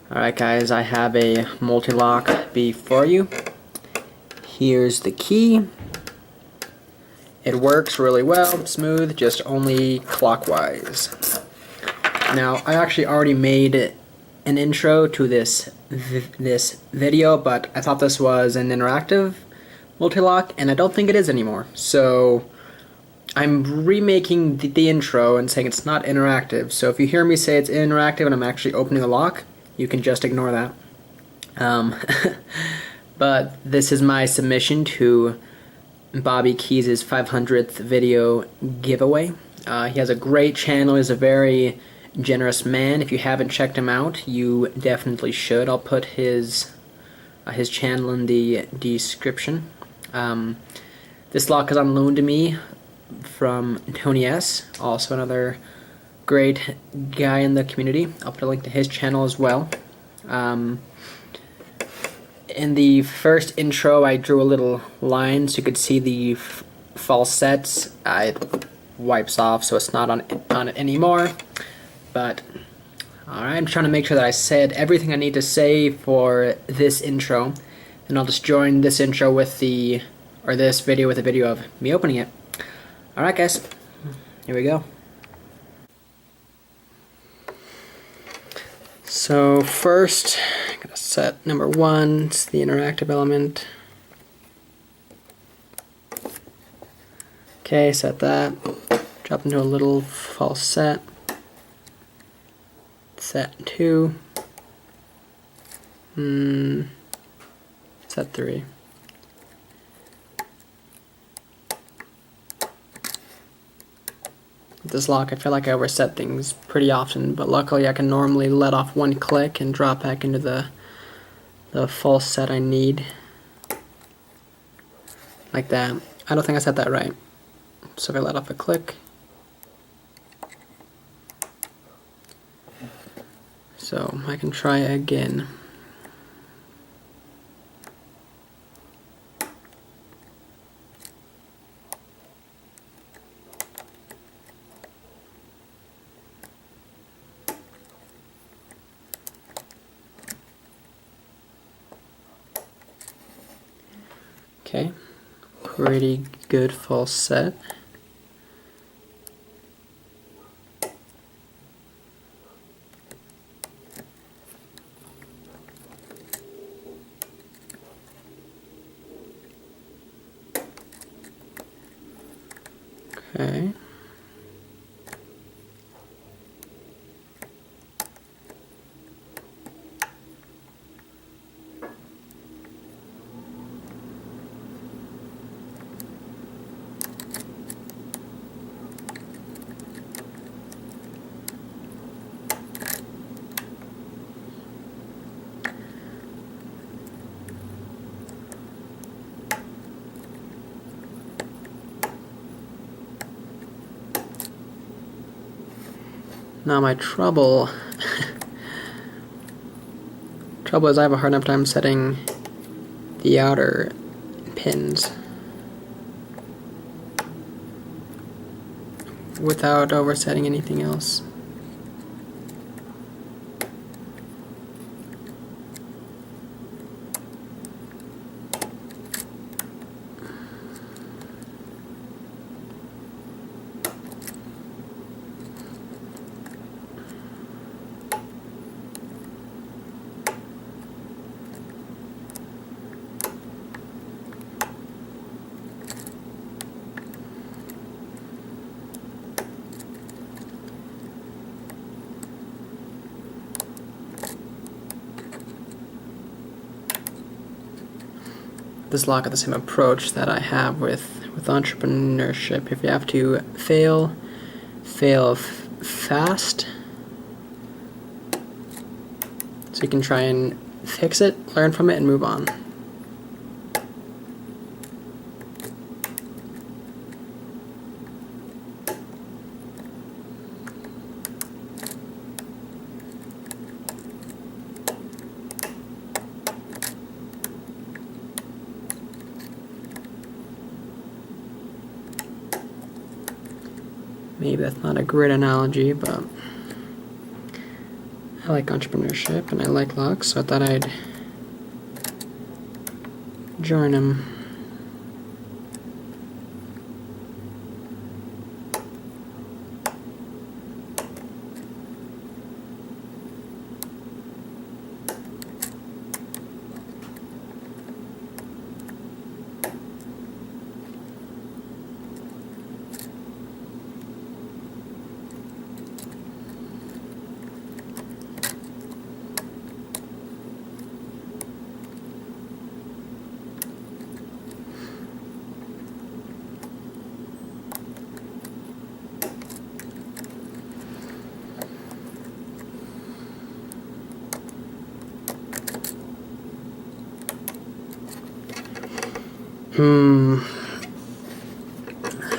Alright guys, I have a Mul-T-Lock before you. Here's the key. It works really well, smooth, just only clockwise. Now, I actually already made an intro to this video, but I thought this was an interactive Mul-T-Lock, and I don't think it is anymore. So, I'm remaking the intro and saying it's not interactive. So if you hear me say it's interactive and I'm actually opening the lock, you can just ignore that. But this is my submission to Bobby Keyz' 500th video giveaway. He has a great channel. He's a very generous man. If you haven't checked him out, you definitely should. I'll put his channel in the description. This lock is on loan to me from Tony S., also another great guy in the community. I'll put a link to his channel as well. In the first intro, I drew a little line so you could see the false sets. It wipes off, so it's not on it anymore. But alright, I'm trying to make sure that I said everything I need to say for this intro, and I'll just join this intro with this video with a video of me opening it. Alright guys, here we go. So first, I'm going to set number 1, it's the interactive element. Okay, set that. Drop into a little false set. Set 2. Set 3. With this lock, I feel like I overset things pretty often, but luckily I can normally let off one click and drop back into the false set I need. Like that. I don't think I set that right. So if I let off a click. So I can try again. Okay, pretty good false set. Okay. Now my trouble is I have a hard enough time setting the outer pins without oversetting anything else. This lock has the same approach that I have with entrepreneurship. If you have to fail fast, so you can try and fix it, learn from it, and move on. Maybe that's not a great analogy, but I like entrepreneurship and I like locks, so I thought I'd join them.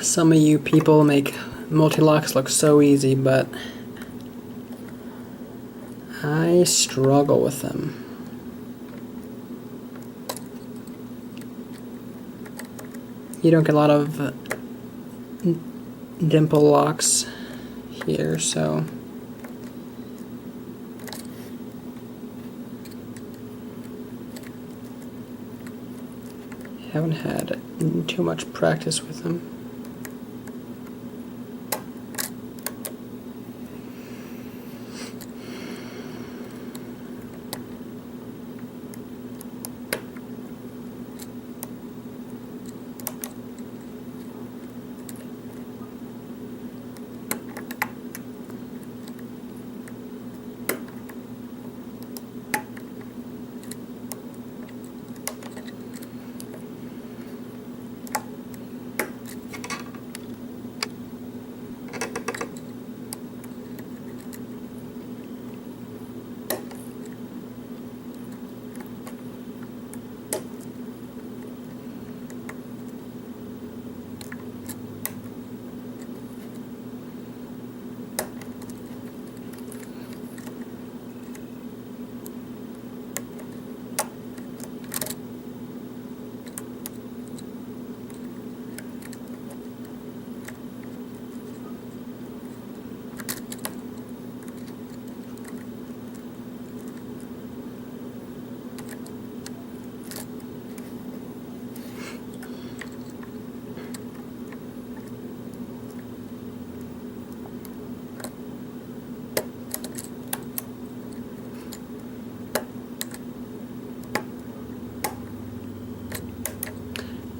Some of you people make multi-locks look so easy, but I struggle with them. You don't get a lot of dimple locks here, so haven't had too much practice with them.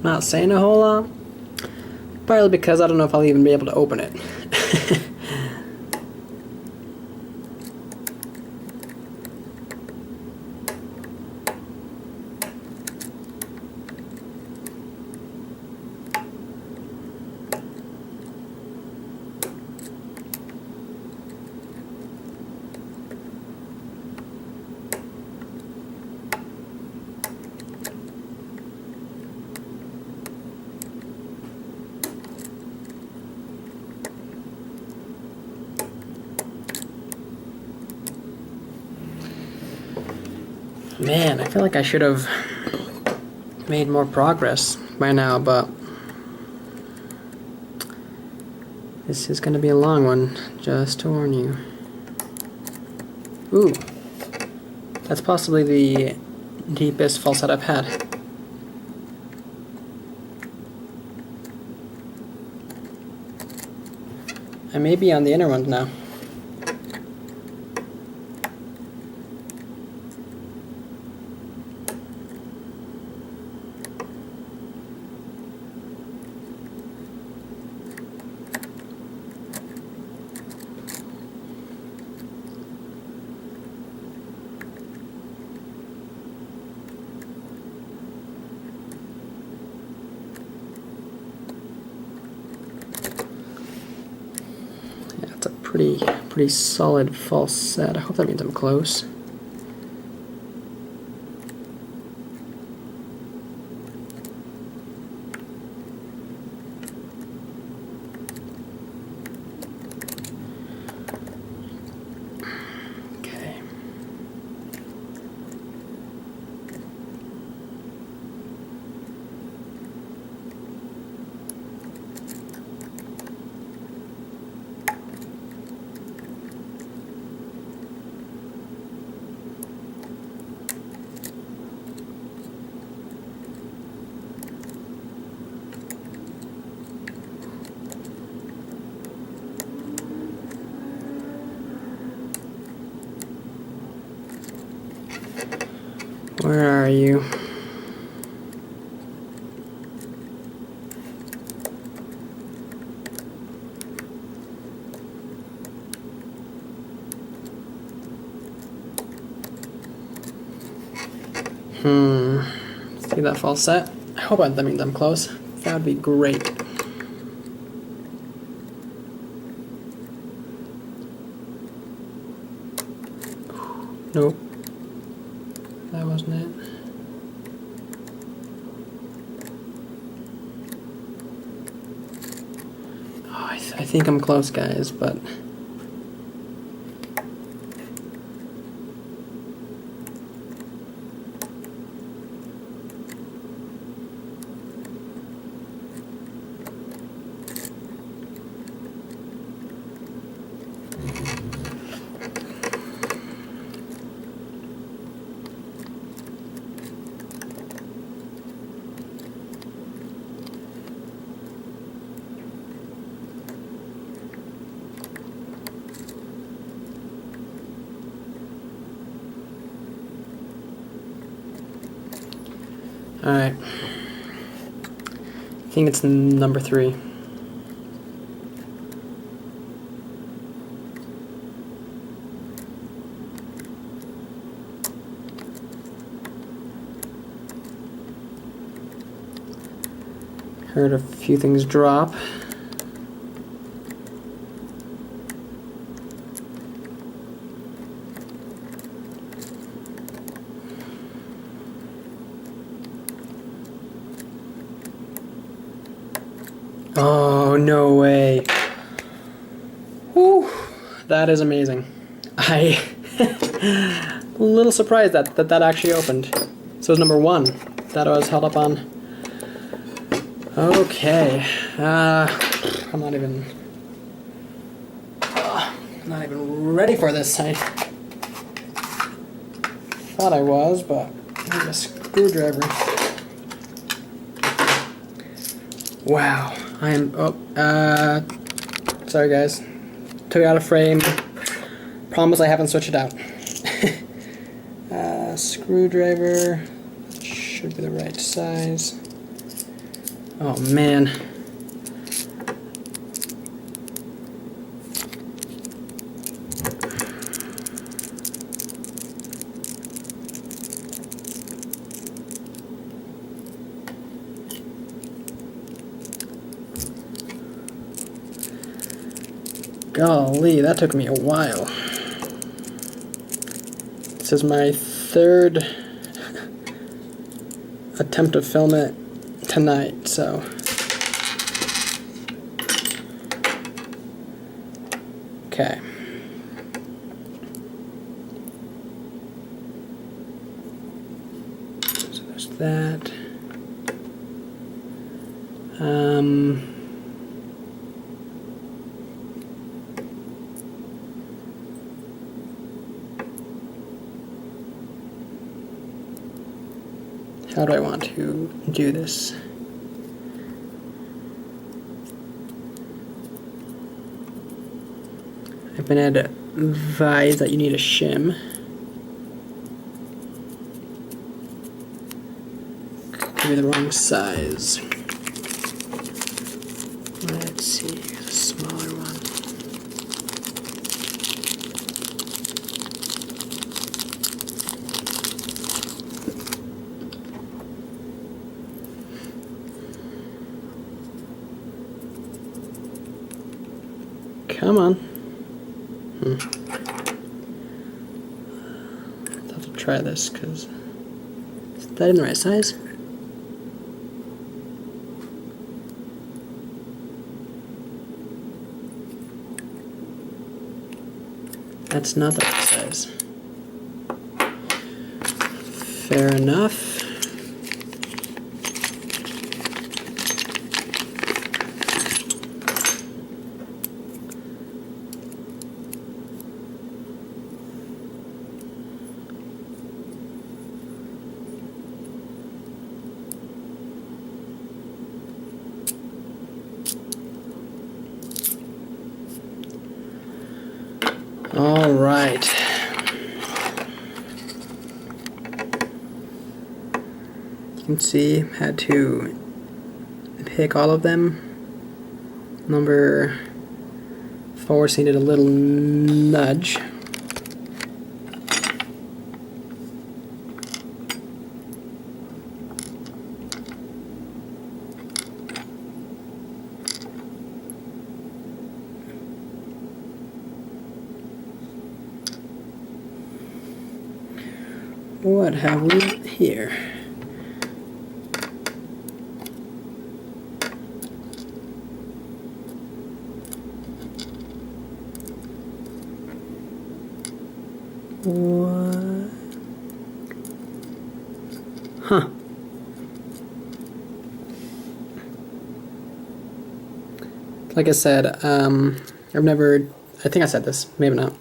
Not saying a whole lot, partly because I don't know if I'll even be able to open it. Man, I feel like I should have made more progress by now, but this is going to be a long one, just to warn you. Ooh, that's possibly the deepest falset I've had. I may be on the inner ones now. It's a pretty solid false set. I hope that means I'm close. Okay. Where are you? See that false set? I hope that means I'm close. That would be great. Nope. That wasn't it. Oh, I think I'm close, guys, but... Alright. I think it's number 3. Heard a few things drop. Oh, no way. Whew, that is amazing. A little surprised that actually opened. So it's number 1 that I was held up on. Okay. I'm not even ready for this. I thought I was, but I need a screwdriver. Wow. I am, sorry guys. Took it out of frame. Promise I haven't switched it out. Screwdriver. Should be the right size. Oh man. Golly, that took me a while. This is my 3rd attempt to film it tonight, so. Okay. So there's that. How do I want to do this? I've been advised that you need a shim. Could be the wrong size. Let's see, here's a smaller one. Come on. I'll have to try this, because is that in the right size? That's not the right size. Fair enough. All right. can see, had to pick all of them. Number 4 needed a little nudge. What have we here? What? Huh. Like I said, I've never, I think I said this, maybe not.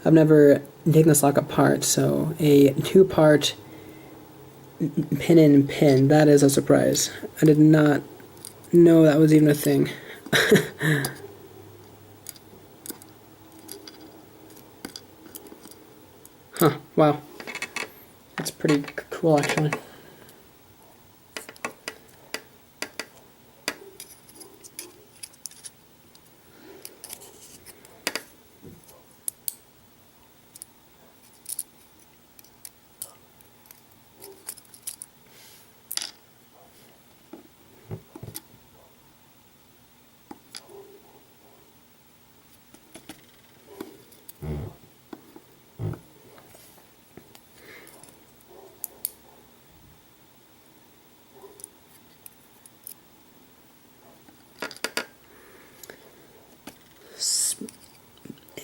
I've never taken this lock apart, so a 2-part pin in pin, that is a surprise. I did not know that was even a thing. Huh, wow. That's pretty cool, actually.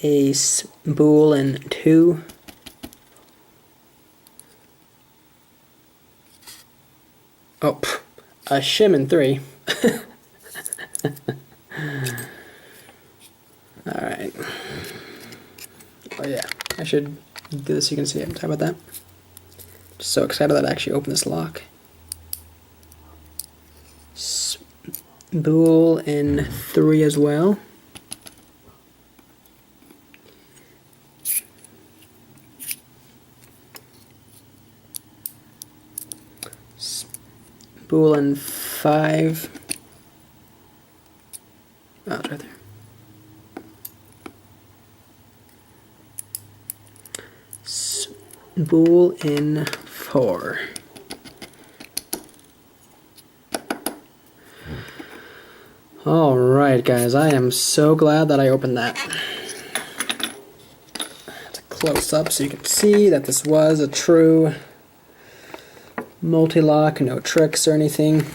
A spool in 2. Oh, a shim in 3. Alright. Oh yeah, I should do this so you can see it. How about that? Just so excited that I actually opened this lock. Spool in 3 as well. Spool in 5. Oh, it's right there. Spool in 4. Alright guys, I am so glad that I opened that. It's a close up so you can see that this was a true multi-lock, no tricks or anything.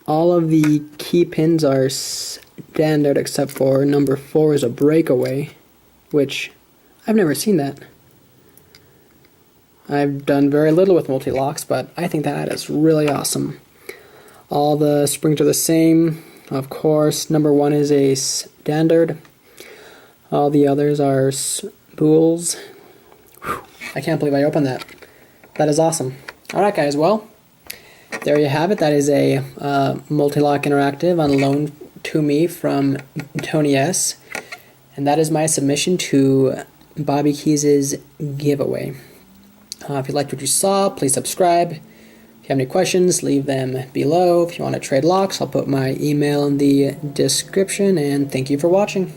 All of the key pins are standard except for number 4 is a breakaway, which I've never seen that. I've done very little with multi-locks, but I think that is really awesome. All the springs are the same. Of course, number 1 is a standard. All the others are spools. Whew, I can't believe I opened that. That is awesome. Alright guys, well, there you have it. That is a multi-lock interactive on loan to me from Tony S. And that is my submission to Bobby Keyz' giveaway. If you liked what you saw, please subscribe. If you have any questions, leave them below. If you want to trade locks, I'll put my email in the description. And thank you for watching.